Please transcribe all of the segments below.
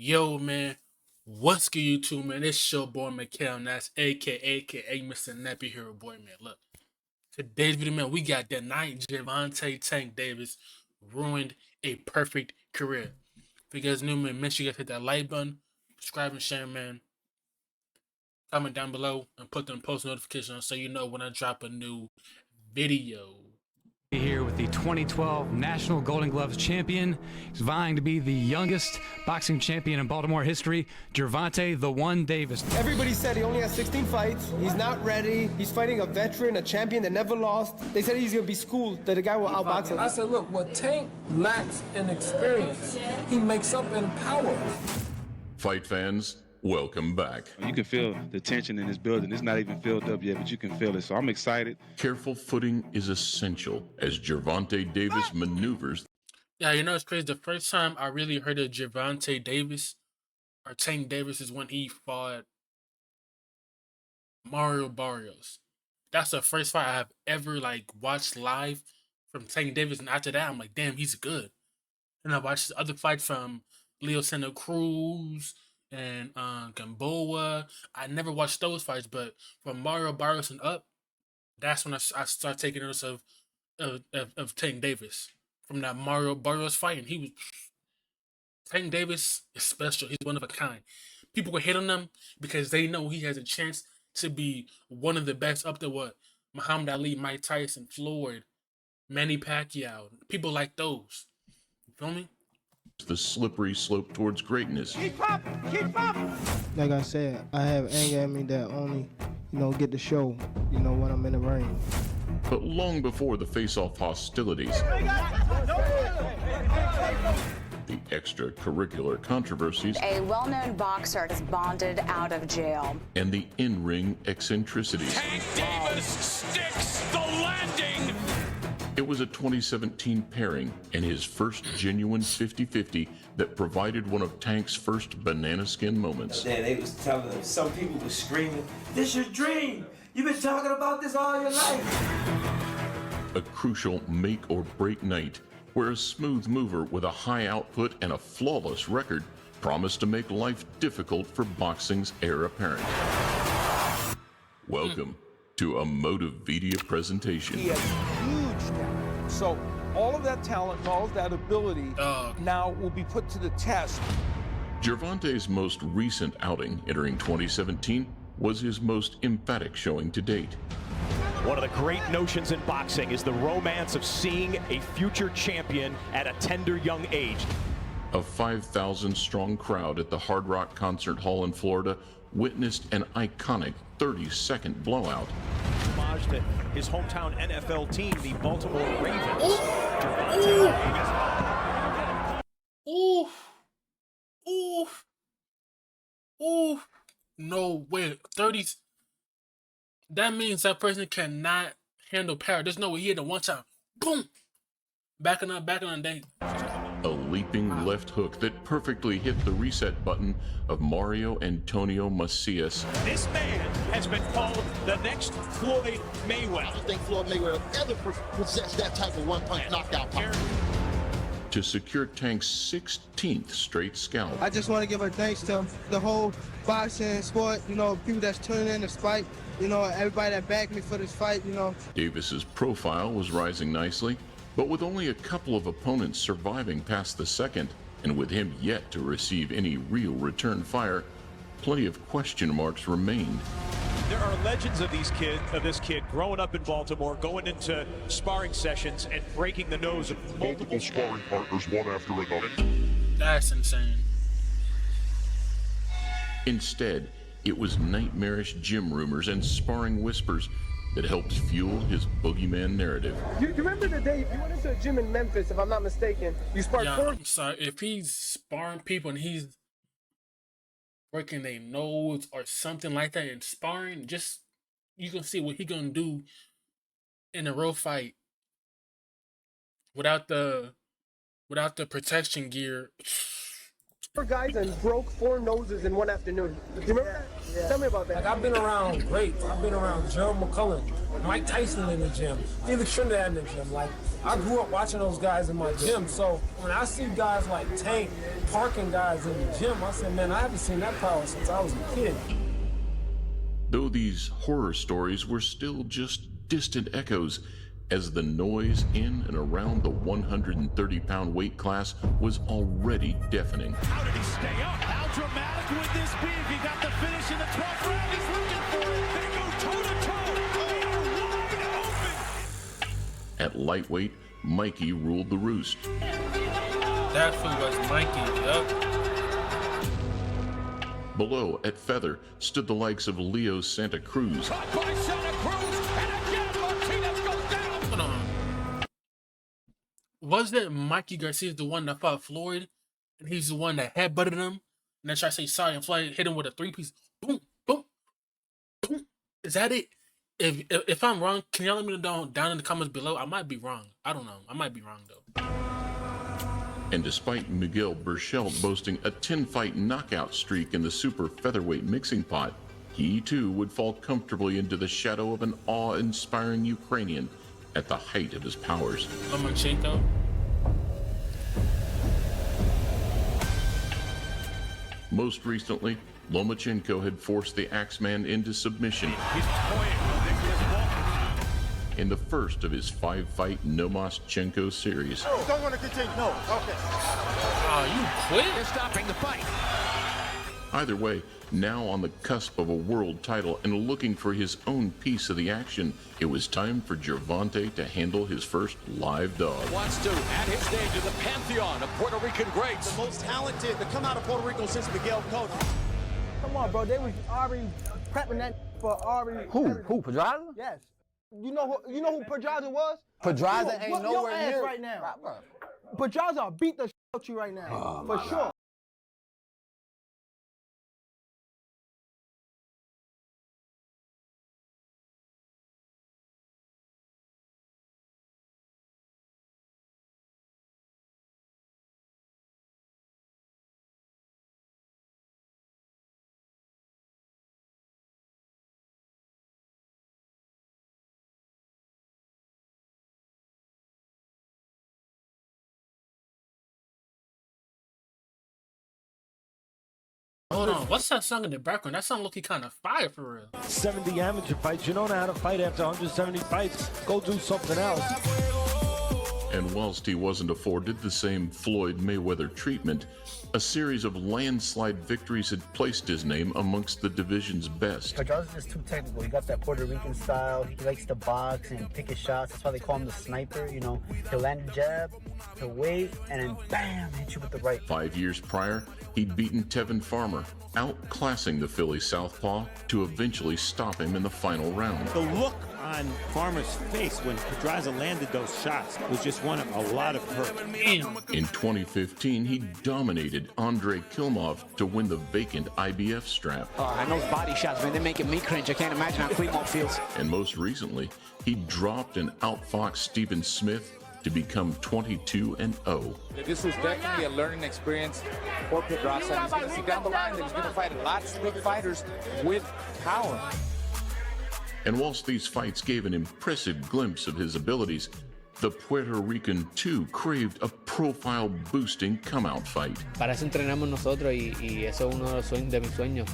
Yo, man, what's good, YouTube, man? It's your boy Mickal, and that's aka Mr. Nappy Hero Boy, man. Look, today's video, man, we got that night Gervonta Tank Davis ruined a perfect career. If you guys new, man, make sure you guys hit that like button, subscribe and share, man. Comment down below and put the post notification on so you know when I drop a new video. Here with the 2012 National Golden Gloves champion. He's vying to be the youngest boxing champion in Baltimore history, Gervonta "The One" Davis. Everybody said he only has 16 fights. He's not ready. He's fighting a veteran, a champion that never lost. They said he's going to be schooled, that the guy will outbox him. I said, look, what Tank lacks in experience, he makes up in power. Fight fans, welcome back. You can feel the tension in this building. It's not even filled up yet, but you can feel it. So I'm excited. Careful footing is essential as Gervonta Davis maneuvers. Yeah, you know, it's crazy. The first time I really heard of Gervonta Davis or Tank Davis is when he fought Mario Barrios. That's the first fight I've ever watched live from Tank Davis, and after that, I'm like, damn, he's good. And I watched other fights from Leo Santa Cruz and Gamboa. I never watched those fights, but from Mario Barrios and up, that's when I started taking notice of Tank Davis. From that Mario Barrios fight, and he was Tank Davis is special. He's one of a kind. People will hate on him because they know he has a chance to be one of the best up there. What Muhammad Ali, Mike Tyson, Floyd, Manny Pacquiao, people like those. You feel me? The slippery slope towards greatness. Keep up! Keep up! Like I said, I have anger in me that only, get the show, when I'm in the ring. But long before the face-off hostilities, the extracurricular controversies, a well-known boxer is bonded out of jail, and the in-ring eccentricities. Tank Davis sticks the landing! It was a 2017 pairing and his first genuine 50-50 that provided one of Tank's first banana skin moments. Then they was telling them, some people were screaming, "This your dream! You've been talking about this all your life!" A crucial make or break night where a smooth mover with a high output and a flawless record promised to make life difficult for boxing's heir apparent. Welcome to a Motivedia presentation. He has huge talent. So all of that talent and all of that ability now will be put to the test. Gervonta's most recent outing, entering 2017, was his most emphatic showing to date. One of the great notions in boxing is the romance of seeing a future champion at a tender young age. A 5,000-strong crowd at the Hard Rock Concert Hall in Florida witnessed an iconic 30-second blowout. Homage to his hometown NFL team, the Baltimore Ravens. Oof. No way. 30. That means that person cannot handle power. There's no way he hit it one time. Boom. Back on the day. A leaping left hook that perfectly hit the reset button of Mario Antonio Macias. This man has been called the next Floyd Mayweather. I don't think Floyd Mayweather ever possessed that type of one-punch knockout power. To secure Tank's 16th straight scalp. I just want to give a thanks to the whole boxing sport, people that's tuning in this fight, everybody that backed me for this fight, Davis's profile was rising nicely, but with only a couple of opponents surviving past the second, and with him yet to receive any real return fire, plenty of question marks remained. There are legends of this kid growing up in Baltimore, going into sparring sessions and breaking the nose of multiple sparring partners one after another. That's insane. Instead, it was nightmarish gym rumors and sparring whispers that helped fuel his boogeyman narrative. You remember the day you went into a gym in Memphis, if I'm not mistaken, you sparred four... I'm sorry, if he's sparring people and he's breaking their nose or something like that in sparring, just you can see what he gonna do in a real fight without the protection gear. 4 guys and broke 4 noses in one afternoon. Do you remember that? Yeah. Tell me about that. Like, I've been around greats. I've been around Gerald McCullough, Mike Tyson in the gym, Felix Trinidad in the gym. Like, I grew up watching those guys in my gym. So when I see guys like Tank parking guys in the gym, I said, man, I haven't seen that power since I was a kid. Though these horror stories were still just distant echoes, as the noise in and around the 130-pound weight class was already deafening. How did he stay up? How dramatic would this be if he got the finish in the 12th round? He's looking for it. They go toe-to-toe. They are wide open. At lightweight, Mikey ruled the roost. That's who was Mikey, yup. Below, at feather, stood the likes of Leo Santa Cruz. Caught by Santa Cruz, and again Martinez goes down. Hold on. Wasn't Mikey Garcia the one that fought Floyd? And he's the one that headbutted him? And then tried to say sorry, and Floyd hit him with a 3-piece. Boom, boom, boom. Is that it? If I'm wrong, can y'all let me know down in the comments below? I might be wrong. I don't know. I might be wrong, though. And despite Miguel Berchelt boasting a 10-fight knockout streak in the super featherweight mixing pot, he too would fall comfortably into the shadow of an awe-inspiring Ukrainian at the height of his powers. Lomachenko. Most recently, Lomachenko had forced the Axeman into submission in the first of his 5-fight Nomaschenko series. Oh, don't want to continue. No. Okay. Oh, you quit? They're stopping the fight. Either way, now on the cusp of a world title and looking for his own piece of the action, it was time for Gervonta to handle his first live dog. Wants to add his name to the pantheon of Puerto Rican greats. The most talented to come out of Puerto Rico since Mickal. Come on, bro. They was already prepping that for Ari. Who? Pedraza? Yes. You know who Pedraza was? Pedraza ain't nowhere your ass near right now. Pedraza beat the shit out you right now, for sure. Hold on, what's that song in the background? That song looking kind of fire for real. 70 amateur fights. You don't know how to fight after 170 fights. Go do something else. And whilst he wasn't afforded the same Floyd Mayweather treatment, a series of landslide victories had placed his name amongst the division's best. Pedraza's just too technical. He got that Puerto Rican style. He likes to box and pick his shots. That's why they call him the sniper. You know, he'll land a jab, he'll wait, and then bam, hit you with the right. 5 years prior, he'd beaten Tevin Farmer, outclassing the Philly southpaw to eventually stop him in the final round. The look on Farmer's face when Pedraza landed those shots was just one of a lot of hurt. In 2015, he dominated Andrei Kilmov to win the vacant IBF strap. And those body shots, man, they're making me cringe. I can't imagine how Kilmov feels. And most recently, he dropped and outfoxed Stephen Smith to become 22-0. This was definitely a learning experience for Pedraza. He's going to see down the line that he's going to fight lots of big fighters with power. And whilst these fights gave an impressive glimpse of his abilities, the Puerto Rican too craved a profile-boosting come-out fight. Para eso entrenamos nosotros y eso es uno de mis sueños,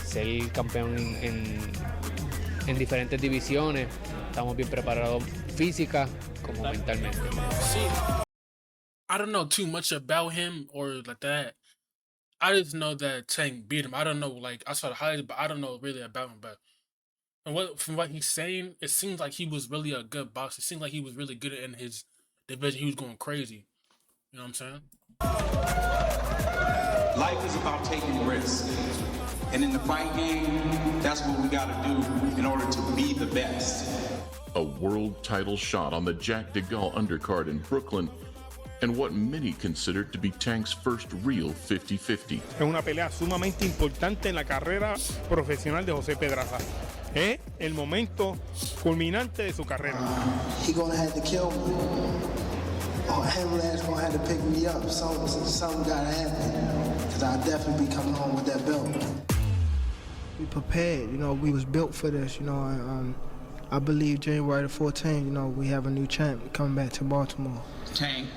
ser campeón en diferentes divisiones. Estamos bien preparados física como mentalmente. See, I don't know too much about him or like that. I just know that Tank beat him. I don't know, like, I saw the highlights, but I don't know really about him. But from what he's saying, it seems like he was really a good boxer. It seems like he was really good in his division. He was going crazy. You know what I'm saying? Life is about taking risks. And in the fight game, that's what we got to do in order to be the best. A world title shot on the Jack DeGaulle undercard in Brooklyn, and what many considered to be Tank's first real 50-50. Es una pelea sumamente importante en la carrera profesional de José Pedraza. Es el momento culminante de su carrera. He gonna have to kill me. Or Hamlet's gonna have to pick me up. Something gotta happen. because I'll definitely be coming home with that belt. We prepared, you know, we was built for this, you know. I believe January the 14th, you know, we have a new champ coming back to Baltimore. Tank,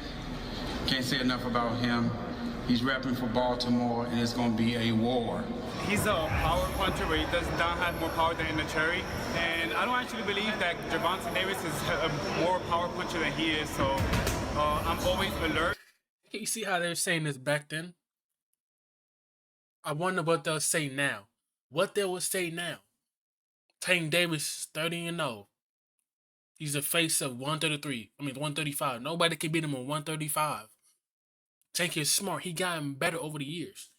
can't say enough about him. He's repping for Baltimore, and it's going to be a war. He's a power puncher, but he does not have more power than Cherry. And I don't actually believe that Gervonta Davis is a more power puncher than he is, so I'm always alert. You see how they were saying this back then? I wonder what they'll say now. What they will say now. Tank Davis is 30-0. He's the face of 135. Nobody can beat him on 135. Tank is smart. He gotten better over the years.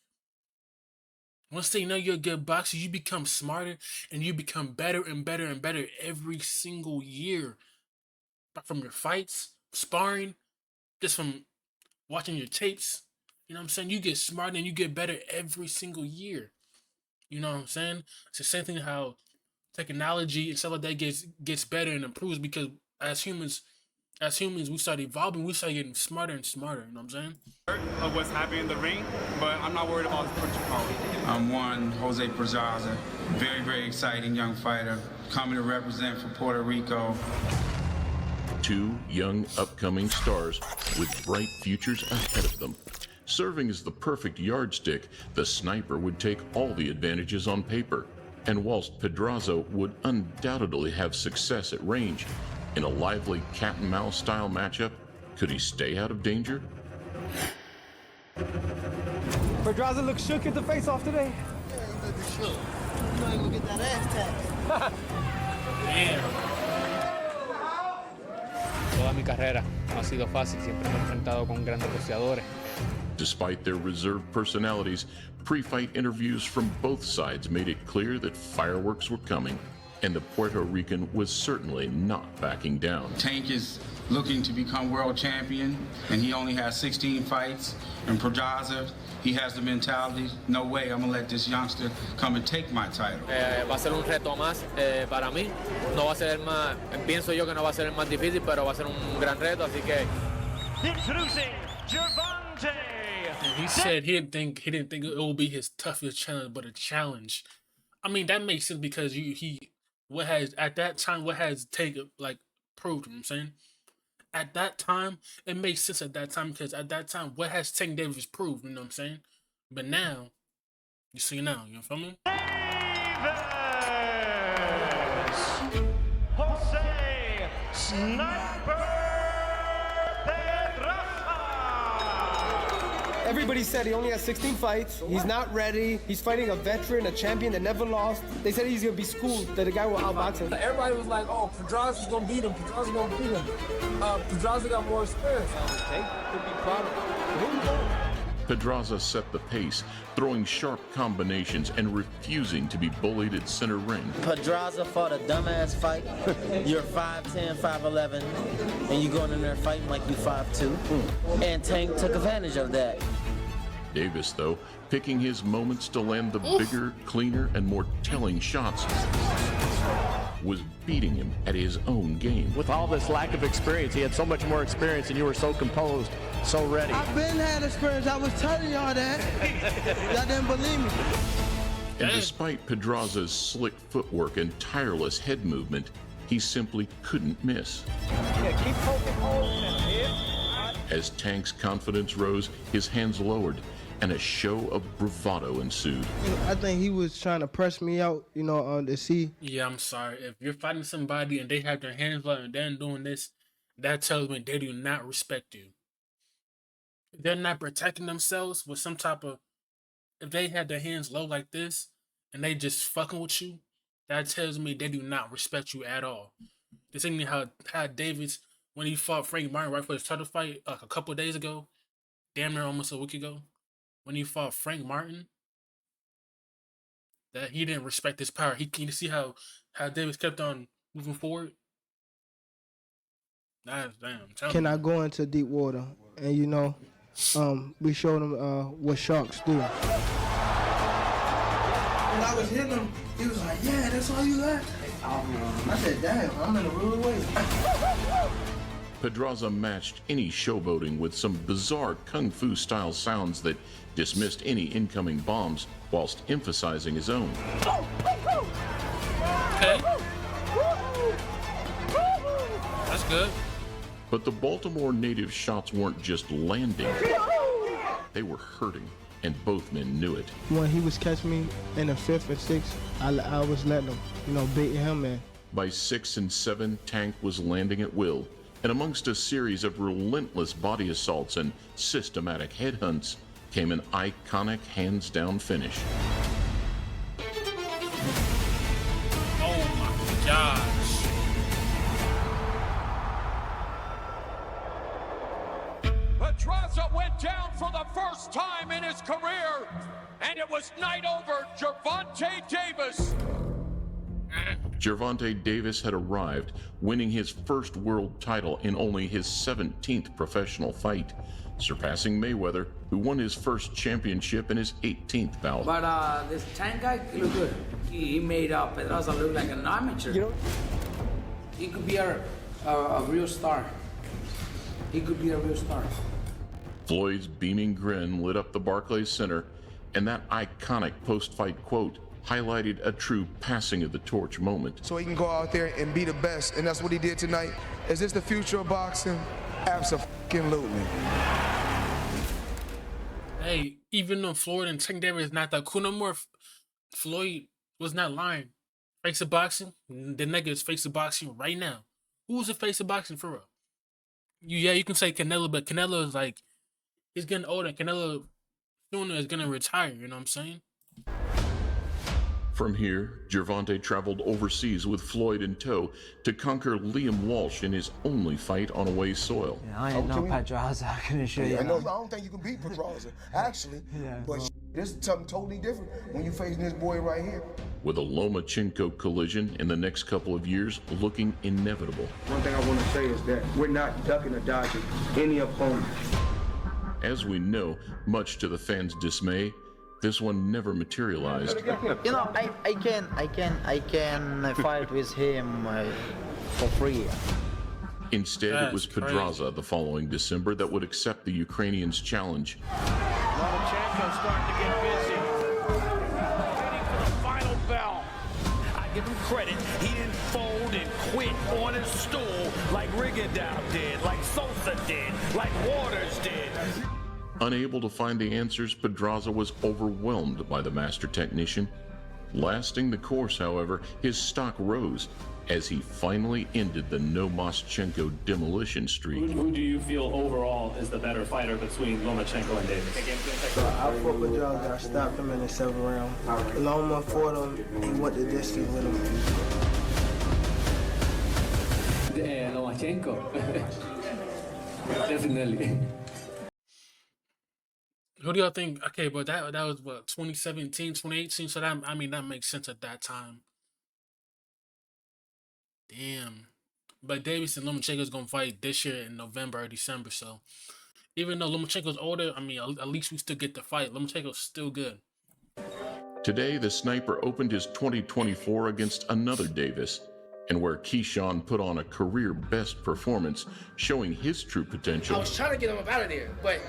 Once they know you're a good boxer, you become smarter and you become better and better and better every single year. From your fights, sparring, just from watching your tapes. You know what I'm saying? You get smarter and you get better every single year. You know what I'm saying? It's the same thing how technology and stuff like that gets better and improves, because as humans we start evolving, we start getting smarter and smarter, you know what I'm saying? Of what's happening in the ring, but I'm not worried about his punching power. I'm Jose Pedraza, very, very exciting young fighter, coming to represent for Puerto Rico. Two young upcoming stars with bright futures ahead of them. Serving as the perfect yardstick, the sniper would take all the advantages on paper. And whilst Pedraza would undoubtedly have success at range, in a lively cat-and-mouse style matchup, could he stay out of danger? Pedraza looks shook at the face-off today. Yeah, he looking shook. You know he gonna get that ass tapped. Damn. Toda mi carrera no ha sido fácil, siempre me he enfrentado con grandes boxeadores. Despite their reserved personalities, pre-fight interviews from both sides made it clear that fireworks were coming, and the Puerto Rican was certainly not backing down. Tank is looking to become world champion, and he only has 16 fights. And Pedraza, he has the mentality, no way, I'm gonna let this youngster come and take my title. Va a ser un reto más para mí. No va a ser el más, pienso yo que no va a ser el más difícil, pero va a ser un gran reto, así que. Introducing Gervonta. He said he didn't think it will be his toughest challenge, but a challenge. I mean, that makes sense because what has Tank like proved, you know what I'm saying? At that time, it makes sense at that time, because at that time, what has Tank Davis proved, you know what I'm saying? But now, you see now, you feel me? Jose Sniper Pedraza. Everybody said he only has 16 fights. He's not ready. He's fighting a veteran, a champion that never lost. They said he's gonna be schooled, that the guy will outbox him. Everybody was like, oh, Pedraza's gonna beat him. Pedraza's gonna beat him. Pedraza got more experience. They could be proud of him. Pedraza set the pace, throwing sharp combinations and refusing to be bullied at center ring. Pedraza fought a dumbass fight. You're 5'10", 5'11", and you going in there fighting like you 5'2". And Tank took advantage of that. Davis, though, picking his moments to land the bigger, cleaner, and more telling shots, was beating him at his own game. With all this lack of experience, he had so much more experience, and you were so composed, so ready. I've been had experience. I was telling y'all that. Y'all didn't believe me. And despite Pedraza's slick footwork and tireless head movement, he simply couldn't miss. Yeah, keep poking holes in him. As Tank's confidence rose, his hands lowered, and a show of bravado ensued. I think he was trying to press me out, you know, to see. Yeah, I'm sorry. If you're fighting somebody and they have their hands low and they're doing this, that tells me they do not respect you. If they're not protecting themselves with some type of, if they have their hands low like this and they just fucking with you, that tells me they do not respect you at all. This ain't how Davis, when he fought Frank Martin right for his title fight like a couple of days ago, damn near almost a week ago, when he fought Frank Martin, that he didn't respect his power. You see how Davis kept on moving forward? That's damn. Can I go into deep water? And you know, we showed him what sharks do. When I was hitting him, he was like, yeah, that's all you got? I said, damn, I'm in a rude way. Pedraza matched any showboating with some bizarre kung fu style sounds that dismissed any incoming bombs whilst emphasizing his own. Okay. That's good. But the Baltimore native shots weren't just landing, they were hurting, and both men knew it. When he was catching me in the 5th and 6th, I was letting him, beating him in. By 6 and 7, Tank was landing at will, and amongst a series of relentless body assaults and systematic headhunts came an iconic hands-down finish. Oh my gosh. Pedraza went down for the first time in his career, and it was night over Gervonta Davis. Gervonta Davis had arrived, winning his first world title in only his 17th professional fight, surpassing Mayweather, who won his first championship in his 18th bout. But this Tank guy, he looked good. He made Pedraza look like an amateur. He could be a real star. He could be a real star. Floyd's beaming grin lit up the Barclays Center, and that iconic post-fight quote highlighted a true passing of the torch moment. So he can go out there and be the best, and that's what he did tonight. Is this the future of boxing? Absolutely. Hey, even though Floyd and Tank Davis is not that cool no more, Floyd was not lying. Face of boxing, the nigga is face of boxing right now. Who's the face of boxing for real? You can say Canelo, but Canelo is like, he's getting older. Canelo sooner is gonna retire, you know what I'm saying? From here, Gervonta traveled overseas with Floyd in tow to conquer Liam Walsh in his only fight on away soil. Yeah, I ain't no Pedraza, I can assure you. I don't think you can beat Pedraza, actually. But this is something totally different when you're facing this boy right here. With a Lomachenko collision in the next couple of years looking inevitable. One thing I want to say is that we're not ducking or dodging any opponent. As we know, much to the fans' dismay, this one never materialized. I can fight with him for free. Instead, it was Pedraza the following December that would accept the Ukrainian's challenge. Lomachenko starting to get busy. Waiting for the final bell. I give him credit. He didn't fold and quit on his stool like Rigondeaux did, like Sosa did, like Waters did. Unable to find the answers, Pedraza was overwhelmed by the master technician. Lasting the course, however, his stock rose as he finally ended the Nomoschenko demolition streak. Who do you feel overall is the better fighter between Lomachenko and Davis? I fought Pedraza. I stopped him in the 7th round. Loma fought him. He went the distance with him. Lomachenko. Definitely. Who do y'all think? Okay, but that was what, 2017, 2018. So that makes sense at that time. Damn. But Davis and Lomachenko is gonna fight this year in November or December. So even though Lomachenko's older, at least we still get the fight. Lomachenko's still good. Today, the sniper opened his 2024 against another Davis, and where Keyshawn put on a career-best performance, showing his true potential. I was trying to get him up out of there, but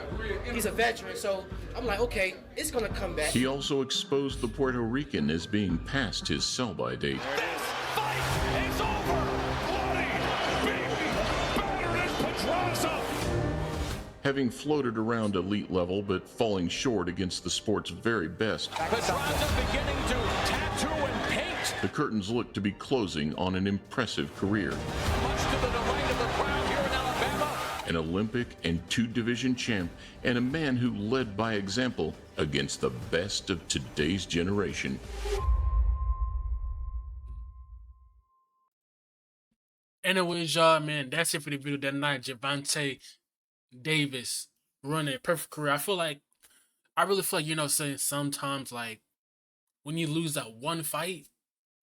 he's a veteran, so I'm like, okay, it's gonna come back. He also exposed the Puerto Rican as being past his sell-by date. This fight is over. Bloody, big, battering Pedraza. Having floated around elite level but falling short against the sport's very best, Pedraza beginning to tattoo and paint. the curtains look to be closing on an impressive career. Much to the delight of the crowd here in Alabama. An Olympic and 2-division champ, and a man who led by example against the best of today's generation. Anyways, y'all, man, that's it for the video that night. Gervonta Davis running a perfect career. I really feel like, saying sometimes, like, when you lose that one fight,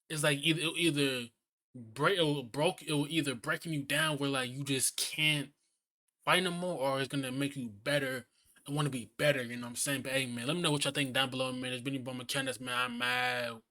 it's like it will either breaking you down where like you just can't fight no more, or it's gonna make you better and want to be better, you know what I'm saying? But hey, man, let me know what y'all think down below, man. It's been your boy McKenna, man. I'm mad.